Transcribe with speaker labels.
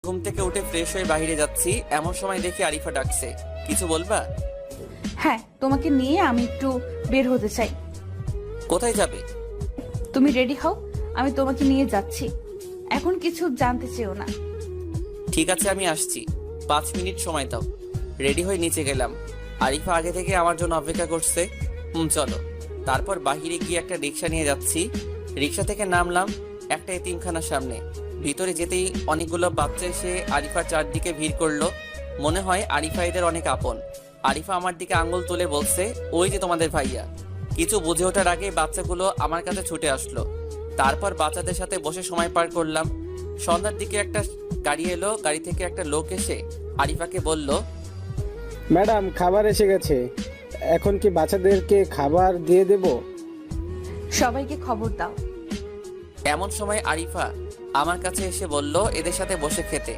Speaker 1: ঘুম থেকে উঠে ফ্রেশ হয়ে বাইরে যাচ্ছি, এমন সময় দেখি আরিফা ডাকছে। কিছু বলবা?
Speaker 2: হ্যাঁ, তোমাকে নিয়ে আমি একটু বের হতে চাই।
Speaker 1: কোথায় যাবে?
Speaker 2: তুমি রেডি হও, আমি তোমাকে নিয়ে যাচ্ছি। এখন কিছু জানতে চেও না।
Speaker 1: ঠিক আছে, আমি আসছি। 5 মিনিট সময় দাও। রেডি হয়ে নিচে গেলাম। আরিফা আগে থেকে আমার জন্য অপেক্ষা করছে। চলো। তারপর বাহিরে গিয়ে একটা রিক্সা নিয়ে যাচ্ছি। রিক্সা থেকে নামলাম একটা এতিমখানার সামনে। ভিতরে যেতেই অনেকগুলো বাচ্চা এসে আরিফার চারদিকে ভিড় করলো। মনে হয় আরিফা এদের অনেক আপন। আরিফা আমার দিকে আঙ্গুল তুলে বলছে, ওই যে তোমাদের ভাইয়া। কিছু বুঝে ওঠার আগে বাচ্চাগুলো আমার কাছে ছুটে আসলো। তারপর বাচ্চাদের সাথে বসে সময় পার করলাম। সন্ধ্যার দিকে একটা গাড়ি এলো। গাড়ি থেকে একটা লোক এসে আরিফাকে বলল,
Speaker 3: ম্যাডাম, খাবার এসে গেছে। এখন কি বাচ্চাদেরকে খাবার দিয়ে দেব?
Speaker 2: সবাইকে খবর দাও।
Speaker 1: এমন সময় আরিফা আমার কাছে এসে বলল এদের সাথে বসে খেতে।